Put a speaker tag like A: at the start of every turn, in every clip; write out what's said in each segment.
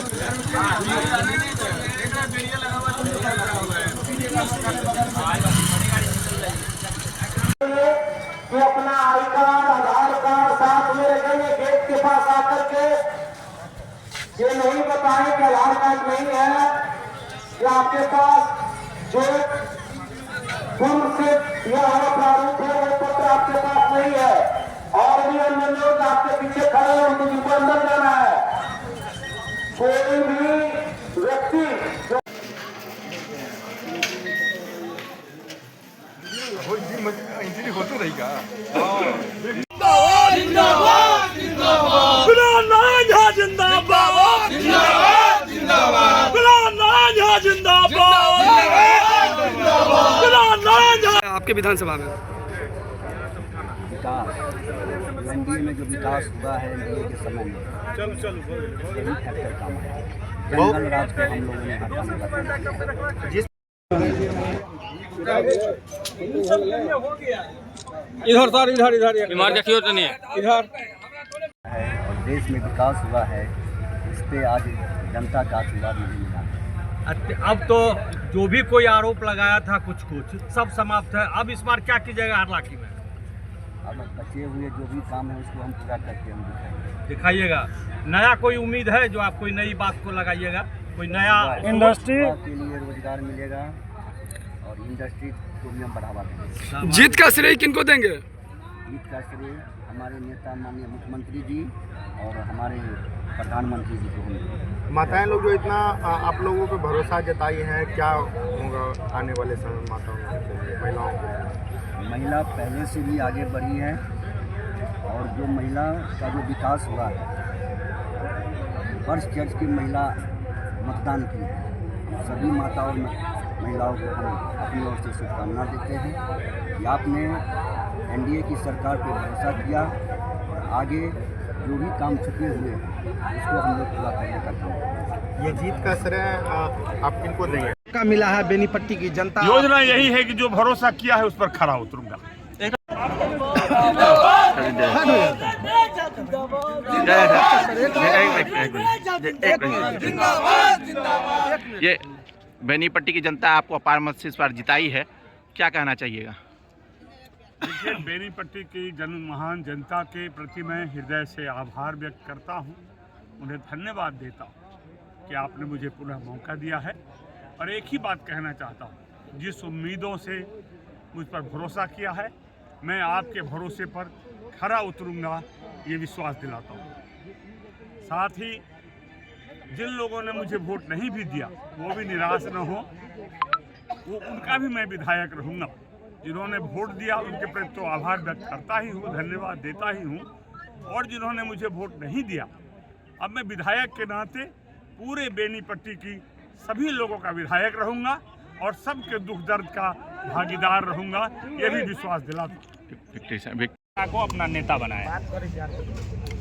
A: कि अपना I card, Aadhaar card साथ में रखेंगे। गेट के पास आकर के ये नहीं बताएं कि आधार कार्ड नहीं है या आपके पास जो पूर्व से यह प्रारूप है वो पत्र आपके पास नहीं है, और भी अन्य लोग आपके पीछे खड़े हैं, उनको जिनको अंदर जाना है। कोई भी व्यक्ति
B: होतो रहेगा।
C: जिंदाबाद जिंदाबाद जिंदाबाद जिंदाबाद जिंदाबाद।
D: आपके विधानसभा में
E: विकास, एनडीए में जो विकास हुआ है एनडीए के समय में, यही फैक्टर काम है। जंगल राज को हम लोगों ने हटाने का
D: इधर सर, इधर बीमार का क्यों नहीं है इधर
E: है, और देश में विकास हुआ है, इस पे आज जनता का आशीर्वाद नहीं मिला।
F: अब तो जो भी कोई आरोप लगाया था कुछ सब समाप्त है। अब इस बार क्या कीजिएगा हालांकि में?
E: अब बचे हुए जो भी काम है उसको हम पूरा करके हम
F: दिखाइएगा। नया कोई उम्मीद है जो आप कोई नई बात को लगाइएगा, कोई नया
E: इंडस्ट्री के लिए रोजगार मिलेगा और इंडस्ट्री को भी हम बढ़ावा देंगे।
D: जीत का श्रेय किनको देंगे?
E: जीत का श्रेय हमारे नेता माननीय मुख्यमंत्री जी और हमारे प्रधानमंत्री जी को हम।
B: माताएं लोग जो इतना आप लोगों पे भरोसा जताई है, क्या होगा आने वाले समय में माताओं के लिए, महिलाओं के लिए?
E: महिला पहले से भी आगे बढ़ी है, और जो महिला का जो विकास हुआ है, वर्ष चर्च की महिला मतदान की है। सभी माताओं महिलाओं को हम अपनी ओर से शुभकामना देते हैं कि आपने एनडीए की सरकार पर भरोसा किया, और आगे जो भी काम छुपे हुए हैं उसको हम लोग पूरा करने का काम करेंगे।
B: ये जीत का श्रेय आप किनको देंगे?
G: का मिला है बेनीपट्टी की जनता।
H: योजना यही है कि जो भरोसा किया है उस पर खरा उतरूंगा।
I: ये बेनीपट्टी की जनता आपको अपार मत से इस बार जिताई है, क्या कहना चाहिएगा?
H: देखिए, बेनीपट्टी की महान जनता के प्रति मैं हृदय से आभार व्यक्त करता हूँ, उन्हें धन्यवाद देता हूँ कि आपने मुझे पुनः मौका दिया है। और एक ही बात कहना चाहता हूँ, जिस उम्मीदों से मुझ पर भरोसा किया है, मैं आपके भरोसे पर खरा उतरूंगा, ये विश्वास दिलाता हूँ। साथ ही जिन लोगों ने मुझे वोट नहीं भी दिया वो भी निराश न हो, वो उनका भी मैं विधायक रहूँगा। जिन्होंने वोट दिया उनके प्रति तो आभार व्यक्त करता ही हूँ, धन्यवाद देता ही हूँ, और जिन्होंने मुझे वोट नहीं दिया, अब मैं विधायक के नाते पूरे बेनीपट्टी की सभी लोगों का विधायक रहूँगा और सबके दुख दर्द का भागीदार रहूँगा, ये भी विश्वास दिलाता
F: को अपना नेता बनाया।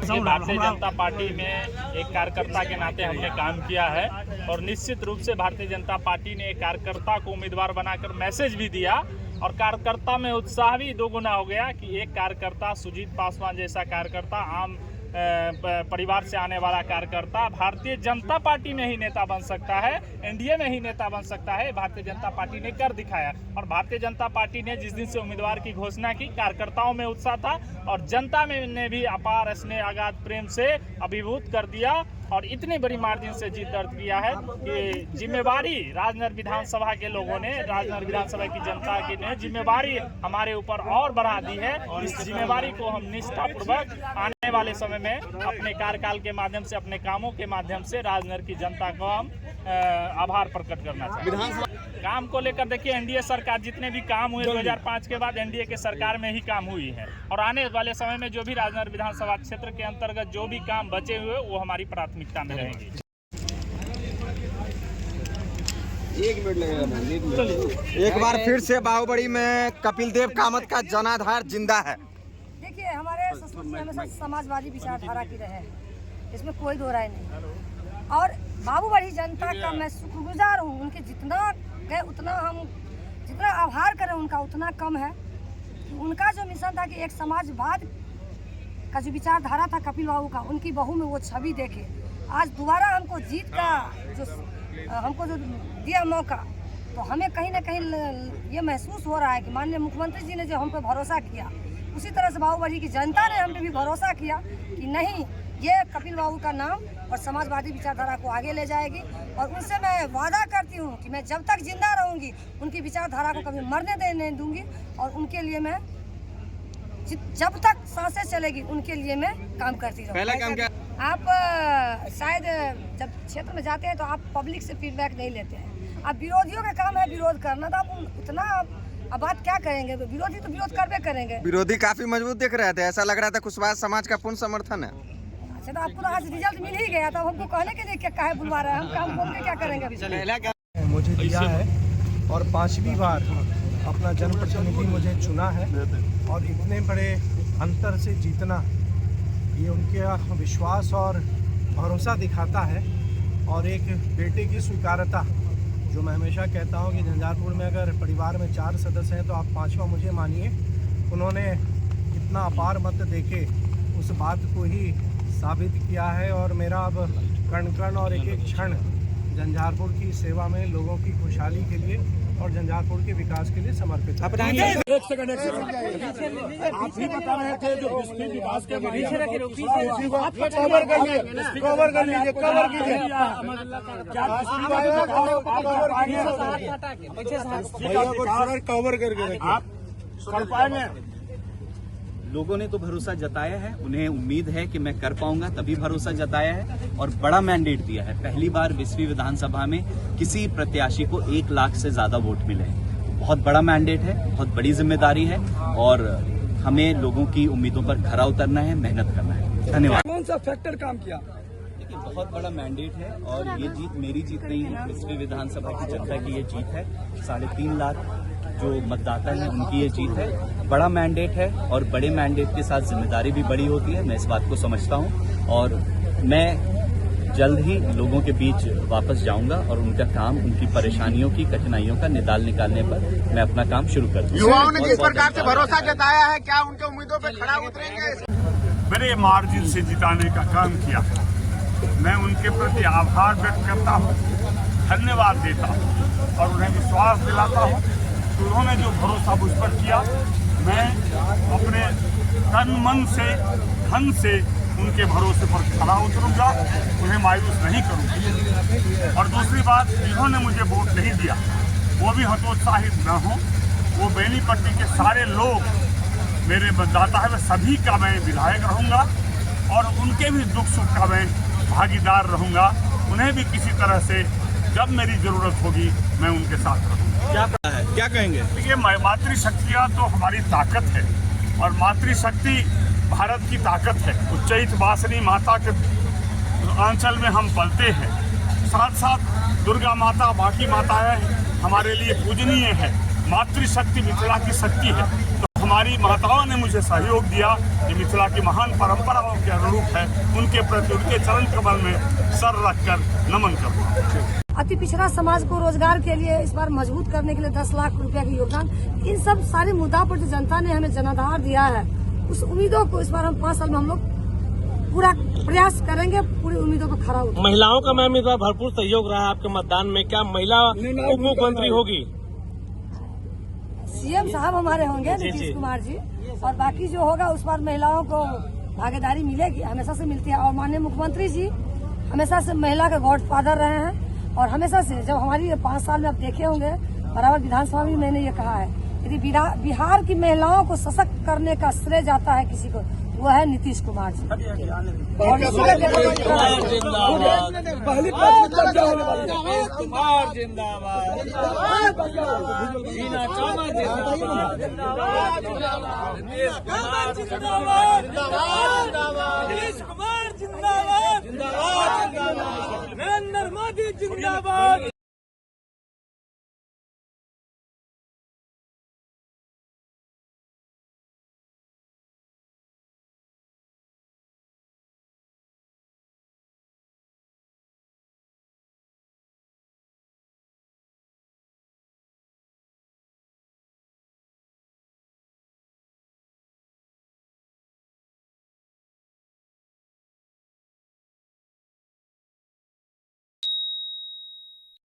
F: भारतीय जनता पार्टी में एक कार्यकर्ता के नाते हमने काम किया है, और निश्चित रूप से भारतीय जनता पार्टी ने एक कार्यकर्ता को उम्मीदवार बनाकर मैसेज भी दिया, और कार्यकर्ता में उत्साह भी दोगुना हो गया कि एक कार्यकर्ता, सुजीत पासवान जैसा कार्यकर्ता, आम परिवार से आने वाला कार्यकर्ता भारतीय जनता पार्टी में ही नेता बन सकता है, एनडीए में ही नेता बन सकता है। भारतीय जनता पार्टी ने कर दिखाया, और भारतीय जनता पार्टी ने जिस दिन से उम्मीदवार की घोषणा की, कार्यकर्ताओं में उत्साह था और जनता में ने भी अपार स्नेह अगाध प्रेम से अभिभूत कर दिया, और इतनी बड़ी मार्जिन से जीत दर्ज किया है कि जिम्मेवारी राजनगर विधानसभा के लोगों ने, राजनगर विधानसभा की जनता की ने जिम्मेवारी हमारे ऊपर और बढ़ा दी है। इस जिम्मेवारी को हम निष्ठापूर्वक आने वाले समय में अपने कार्यकाल के माध्यम से, अपने कामों के माध्यम से राजनगर की जनता को हम आभार प्रकट करना चाहते हैं। काम को लेकर देखिए, एनडीए सरकार जितने भी काम हुए 2005 के बाद एनडीए के सरकार में ही काम हुई है, और आने वाले समय में जो भी राजनगर विधानसभा क्षेत्र के अंतर्गत जो भी काम बचे हुए वो हमारी प्राथमिकता में रहेंगे।
G: एक बार फिर से बाहुबड़ी में कपिल देव कामत का जनाधार जिंदा है।
J: देखिए, हमारे संस्कृति हमेशा समाजवादी विचारधारा की रहे, इसमें कोई दो राय नहीं, और बाहुबड़ी जनता का मैं शुक्रगुजार हूँ। उनके जितना गए उतना हम जितना आभार करें उनका उतना कम है। उनका जो मिशन था कि एक समाजवाद का जो विचारधारा था कपिल बाबू का, उनकी बहू में वो छवि देखे, आज दोबारा हमको जीत का हमको जो दिया मौका, तो हमें कहीं ना कहीं ये महसूस हो रहा है कि माननीय मुख्यमंत्री जी ने जो हम पे भरोसा किया, उसी तरह से बाबूबड़ी की जनता ने हम पे भी भरोसा किया कि नहीं, ये कपिल बाबू का नाम और समाजवादी विचारधारा को आगे ले जाएगी। और उनसे मैं वादा करती हूँ कि मैं जब तक जिंदा रहूँगी उनकी विचारधारा को कभी मरने नहीं दूंगी, और उनके लिए मैं जब तक सांसें चलेगी उनके लिए मैं काम करती रहूँगी।
G: पहला काम क्या?
J: आप शायद जब क्षेत्र में जाते हैं तो आप पब्लिक से फीडबैक नहीं लेते हैं। अब विरोधियों का काम है विरोध करना, तो आप उतना अब बात क्या करेंगे, विरोधी तो विरोध करबे करेंगे।
G: विरोधी काफी मजबूत दिख रहे थे, ऐसा लग रहा था कुशवाहा समाज का पूर्ण समर्थन है।
J: अच्छा, तो आपको तो आज रिजल्ट मिल ही गया, तो हमको कहने के लिए क्या काहे बुलवा रहे हैं, हम काम बोल के क्या करेंगे अभी?
A: मुझे दिया है और 5वीं बार अपना जनप्रतिनिधि मुझे चुना है, और इतने बड़े अंतर से जीतना ये उनके विश्वास और भरोसा दिखाता है। और एक बेटे की स्वीकारता, जो मैं हमेशा कहता हूँ कि झंझारपुर में अगर परिवार में 4 सदस्य हैं तो आप 5वां मुझे मानिए। उन्होंने इतना अपार मत देके उस बात को ही साबित किया है, और मेरा अब कण कण और एक एक क्षण झंझारपुर की सेवा में, लोगों की खुशहाली के लिए और झंझारपुर के विकास के लिए समर्पित है।
C: एक सेकंड आप ही बता रहे थे जो बिस्फी विकास के कवर कर लीजिए कवर करके आप कर पाएंगे।
E: लोगों ने तो भरोसा जताया है, उन्हें उम्मीद है कि मैं कर पाऊंगा, तभी भरोसा जताया है और बड़ा मैंडेट दिया है। पहली बार 20वीं विधानसभा में किसी प्रत्याशी को 1 लाख से ज्यादा वोट मिले हैं। बहुत बड़ा मैंडेट है, बहुत बड़ी जिम्मेदारी है, और हमें लोगों की उम्मीदों पर खरा उतरना है, मेहनत करना है। धन्यवाद।
C: कौन सा फैक्टर काम किया?
E: देखिए, बहुत बड़ा मैंडेट है, और ये जीत मेरी जीत नहीं है, 20वीं विधानसभा की जनता की ये जीत है। 3.5 लाख जो मतदाता हैं उनकी ये जीत है। बड़ा मैंडेट है, और बड़े मैंडेट के साथ जिम्मेदारी भी बड़ी होती है, मैं इस बात को समझता हूँ। और मैं जल्द ही लोगों के बीच वापस जाऊंगा और उनका काम, उनकी परेशानियों की, कठिनाइयों का निदान निकालने पर मैं अपना काम शुरू कर दूंगा।
G: युवाओं ने जिस प्रकार से भरोसा जताया है, क्या उनके उम्मीदों पर खरा उतरेंगे?
H: बड़े मार्जिन से जिताने का काम किया, मैं उनके प्रति आभार व्यक्त करता हूँ, धन्यवाद देता हूँ, और उन्हें विश्वास दिलाता हूँ कि उन्होंने जो भरोसा मुझ पर किया, मैं अपने तन मन से, धन से उनके भरोसे पर खरा उतरूंगा, उन्हें मायूस नहीं करूंगा। और दूसरी बात, जिन्होंने मुझे वोट नहीं दिया वो भी हतोत्साहित न हो। वो बेनीपट्टी के सारे लोग मेरे मतदाता है, मैं सभी का मैं विधायक रहूंगा, और उनके भी दुख सुख का मैं भागीदार रहूंगा। उन्हें भी किसी तरह से जब मेरी जरूरत होगी मैं उनके साथ रहूंगा।
G: क्या कहेंगे?
H: देखिए, मातृशक्तियाँ तो हमारी ताकत है, और मातृशक्ति भारत की ताकत है। उच्चैठ वासनी माता के आंचल में हम पलते हैं। साथ साथ दुर्गा माता, बाकी माताएं हमारे लिए पूजनीय है। मातृशक्ति मिथिला की शक्ति है, तो हमारी माताओं ने मुझे सहयोग दिया कि मिथिला की महान परंपराओं के अनुरूप है, उनके प्रति उनके चरण कमल में सर रखकर नमन करता।
J: अति पिछड़ा समाज को रोजगार के लिए इस बार मजबूत करने के लिए 10 लाख रुपया का योगदान, इन सब सारे मुद्दा पर जो जनता ने हमें जनाधार दिया है, उस उम्मीदों को इस बार हम 5 साल में हम लोग पूरा प्रयास करेंगे, पूरी उम्मीदों पर खरा उतरेंगे।
D: महिलाओं का मैम इस बार भरपूर सहयोग रहा है आपके मतदान में, क्या महिला उप मुख्यमंत्री होगी?
J: सीएम साहब हमारे होंगे नीतीश कुमार जी, और बाकी जो होगा उस बार महिलाओं को भागीदारी मिलेगी, हमेशा से मिलती है। और माननीय मुख्यमंत्री जी हमेशा से महिला का गॉडफादर रहे हैं, और हमेशा से जब हमारी 5 साल में आप देखे होंगे बराबर विधानसभा में मैंने ये कहा है, यदि बिहार की महिलाओं को सशक्त करने का श्रेय जाता है किसी को, वो है नीतीश कुमार जी।
C: नरेंद्र मोदी जिंदाबाद।